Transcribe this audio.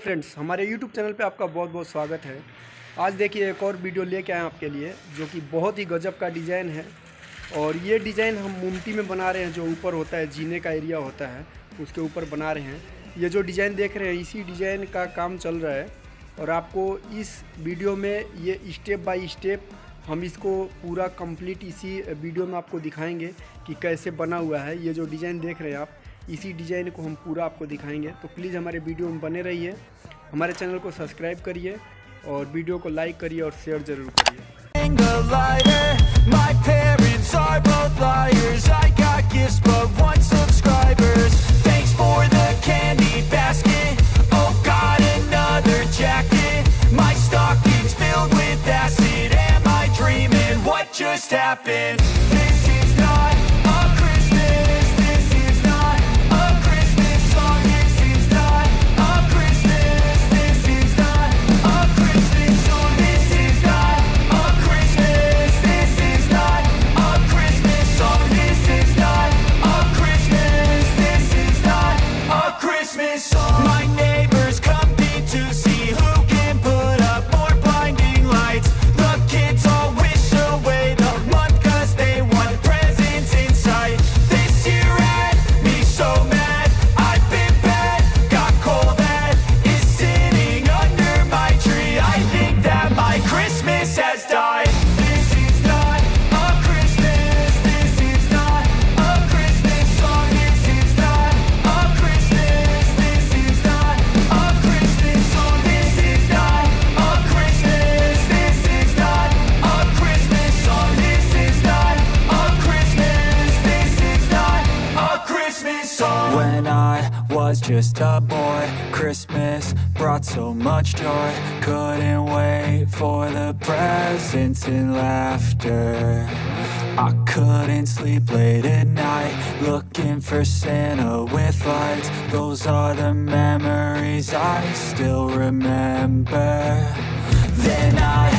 Friends, हमारे YouTube channel पे आपका बहुत बहुत स्वागत है। आज देखिए एक और वीडियो लेके आए हैं आपके लिए, जो कि बहुत ही गजब का डिज़ाइन है। और ये डिज़ाइन हम मोमटी में बना रहे हैं, जो ऊपर होता है जीने का एरिया होता है, उसके ऊपर बना रहे हैं। ये जो डिज़ाइन देख रहे हैं, इसी डिज़ाइन का काम चल रहा है। और आपको इस वीडियो में ये स्टेप बाय स्टेप हम इसको पूरा कंप्लीट इसी वीडियो में आपको दिखाएंगे कि कैसे बना हुआ है। ये जो डिज़ाइन देख रहे हैं आप, इसी डिज़ाइन को हम पूरा आपको दिखाएंगे। तो प्लीज़ हमारे वीडियो में बने रहिए, हमारे चैनल को सब्सक्राइब करिए और वीडियो को लाइक करिए और शेयर ज़रूर करिए। Just happened. This is not a Christmas. This is not a Christmas song. This is not a Christmas. This is not a Christmas song. This is not a Christmas. This is not a Christmas song. This is not a Christmas. This is not a Christmas song. My neighbors compete to see who can put up more blinding lights. The kids all wish away the month 'cause they want presents in sight. This year had me so mad. I've been bad, got coal that is sitting under my tree. I think that my Christmas has died. This is not a Christmas. This is not a Christmas song. This is not a Christmas. This is not a Christmas song. This is not a Christmas. This is not a Christmas song. This is not a Christmas. This is not a Christmas song. When I was just a boy, Christmas brought so much joy. Couldn't wait for the presents and laughter. I couldn't sleep late at night, looking for Santa with lights. Those are the memories I still remember. Then I